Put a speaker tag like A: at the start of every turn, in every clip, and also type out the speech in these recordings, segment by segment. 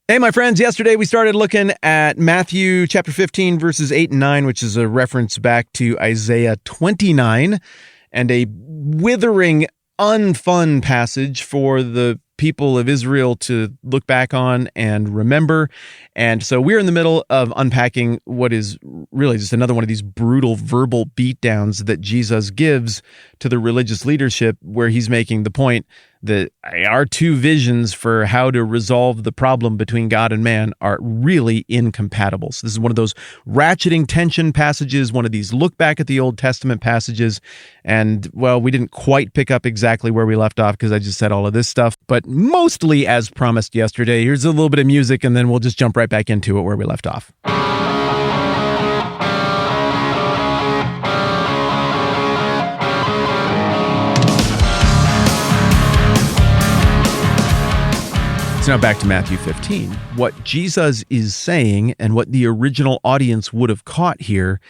A: Hey, my friends, yesterday we started looking at Matthew chapter 15, verses 8 and 9, which is a reference back to Isaiah 29, and a withering, unfun passage for the people of Israel to look back on and remember. And so we're in the middle of unpacking what is really just another one of these brutal verbal beatdowns that Jesus gives to the religious leadership, where he's making the point that our two visions for how to resolve the problem between God and man are really incompatible. So this is one of those ratcheting tension passages, one of these look back at the Old Testament passages. And, well, we didn't quite pick up exactly where we left off because I just said all of this stuff, but mostly as promised yesterday. Here's a little bit of music, and then we'll just jump right back into it where we left off. So now back to Matthew 15. What Jesus is saying, and what the original audience would have caught here,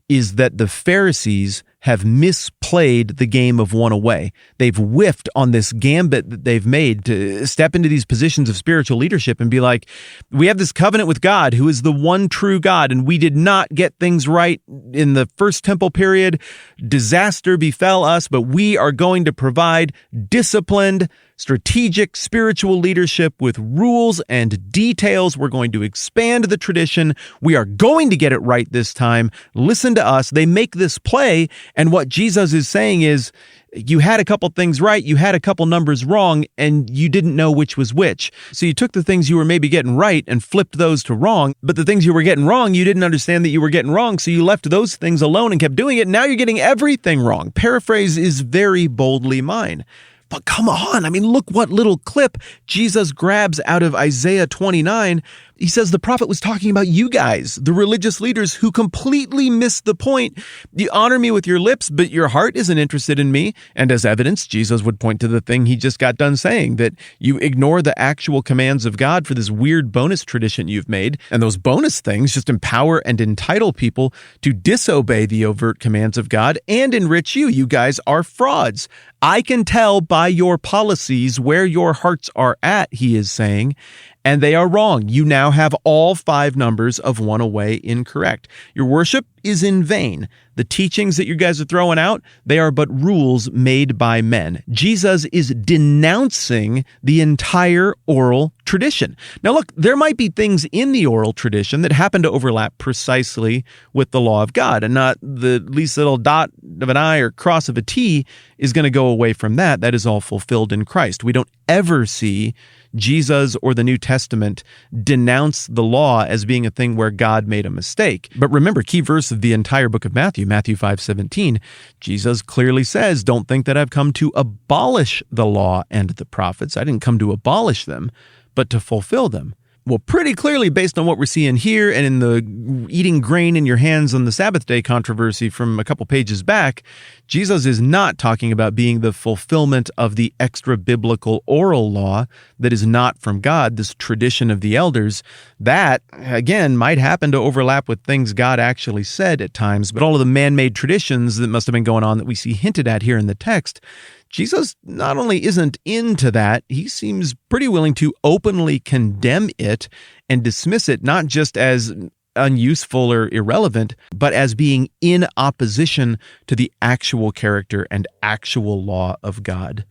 A: is that the Pharisees have misplayed the game of one away. They've whiffed on this gambit that they've made to step into these positions of spiritual leadership and be like, we have this covenant with God, who is the one true God, and we did not get things right in the first temple period. Disaster befell us, but we are going to provide disciplined, strategic spiritual leadership with rules and details. We're going to expand the tradition. We are going to get it right this time. Listen to us. They make this play, and what Jesus is saying is, you had a couple things right, you had a couple numbers wrong, and you didn't know which was which. So you took the things you were maybe getting right and flipped those to wrong, but the things you were getting wrong, you didn't understand that you were getting wrong, so you left those things alone and kept doing it. Now you're getting everything wrong. Paraphrase is very boldly mine. But come on, I mean, look what little clip Jesus grabs out of Isaiah 29. He says the prophet was talking about you guys, the religious leaders who completely missed the point. You honor me with your lips, but your heart isn't interested in me. And as evidence, Jesus would point to the thing he just got done saying, that you ignore the actual commands of God for this weird bonus tradition you've made. And those bonus things just empower and entitle people to disobey the overt commands of God and enrich you. You guys are frauds. I can tell by your policies where your hearts are at, he is saying, and they are wrong. You now have all 5 numbers of one away incorrect. Your worship is in vain. The teachings that you guys are throwing out, they are but rules made by men. Jesus is denouncing the entire oral tradition. Now look, there might be things in the oral tradition that happen to overlap precisely with the law of God, and not the least little dot of an I or cross of a T is going to go away from that. That is all fulfilled in Christ. We don't ever see Jesus or the New Testament denounce the law as being a thing where God made a mistake. But remember, key verse of the entire book of Matthew, Matthew 5:17, Jesus clearly says, don't think that I've come to abolish the law and the prophets. I didn't come to abolish them, but to fulfill them. Well, pretty clearly, based on what we're seeing here and in the eating grain in your hands on the Sabbath day controversy from a couple pages back, Jesus is not talking about being the fulfillment of the extra-biblical oral law that is not from God, this tradition of the elders. That, again, might happen to overlap with things God actually said at times, but all of the man-made traditions that must have been going on that we see hinted at here in the text, Jesus not only isn't into that, he seems pretty willing to openly condemn it and dismiss it not just as unuseful or irrelevant, but as being in opposition to the actual character and actual law of God.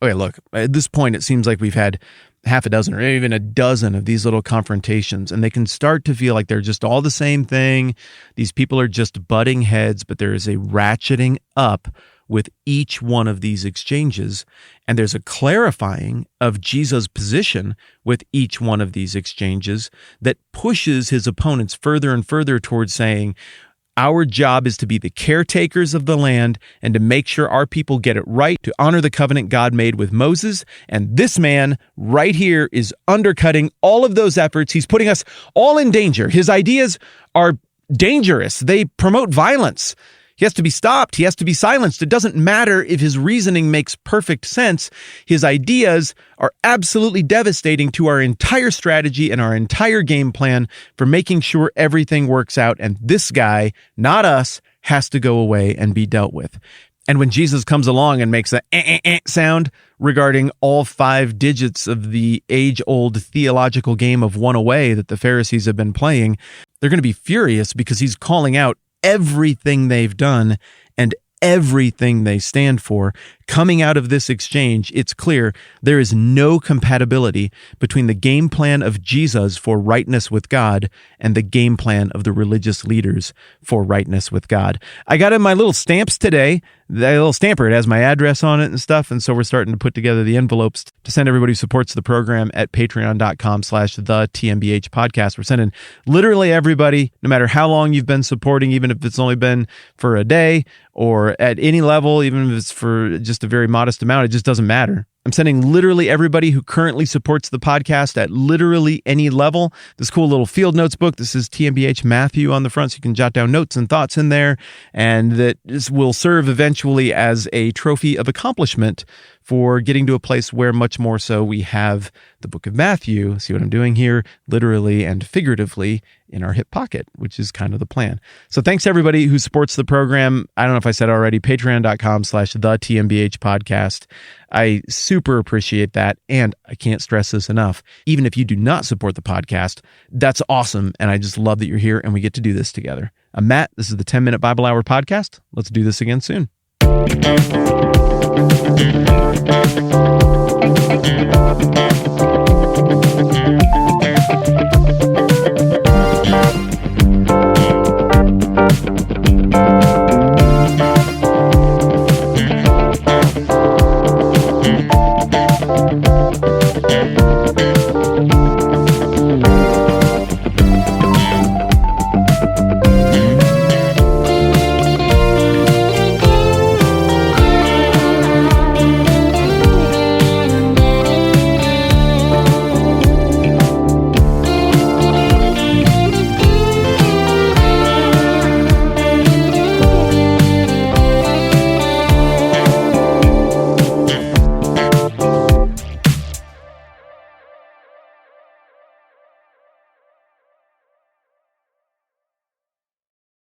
A: Okay, look, at this point it seems like we've had half a dozen or even a dozen of these little confrontations, and they can start to feel like they're just all the same thing. These people are just butting heads, but there is a ratcheting up with each one of these exchanges, and there's a clarifying of Jesus' position with each one of these exchanges that pushes his opponents further and further towards saying, our job is to be the caretakers of the land and to make sure our people get it right, to honor the covenant God made with Moses. And this man right here is undercutting all of those efforts. He's putting us all in danger. His ideas are dangerous. They promote violence. He has to be stopped. He has to be silenced. It doesn't matter if his reasoning makes perfect sense. His ideas are absolutely devastating to our entire strategy and our entire game plan for making sure everything works out. And this guy, not us, has to go away and be dealt with. And when Jesus comes along and makes a sound regarding all 5 digits of the age-old theological game of one away that the Pharisees have been playing, they're going to be furious because he's calling out everything they've done and everything they stand for. Coming out of this exchange, it's clear there is no compatibility between the game plan of Jesus for rightness with God and the game plan of the religious leaders for rightness with God. I got in my little stamps today, the little stamper. It has my address on it and stuff, and so we're starting to put together the envelopes to send everybody who supports the program at patreon.com/the TMBH podcast. We're sending literally everybody, no matter how long you've been supporting, even if it's only been for a day or at any level, even if it's for just a very modest amount, it just doesn't matter. I'm sending literally everybody who currently supports the podcast at literally any level this cool little field notes book. This is TMBH Matthew on the front, so you can jot down notes and thoughts in there, and that will serve eventually as a trophy of accomplishment for getting to a place where much more so we have the book of Matthew, see what I'm doing here, literally and figuratively in our hip pocket, which is kind of the plan. So thanks to everybody who supports the program. I don't know if I said already, patreon.com/the TMBH podcast. I super appreciate that. And I can't stress this enough. Even if you do not support the podcast, that's awesome. And I just love that you're here and we get to do this together. I'm Matt. This is the 10-Minute Bible Hour podcast. Let's do this again soon.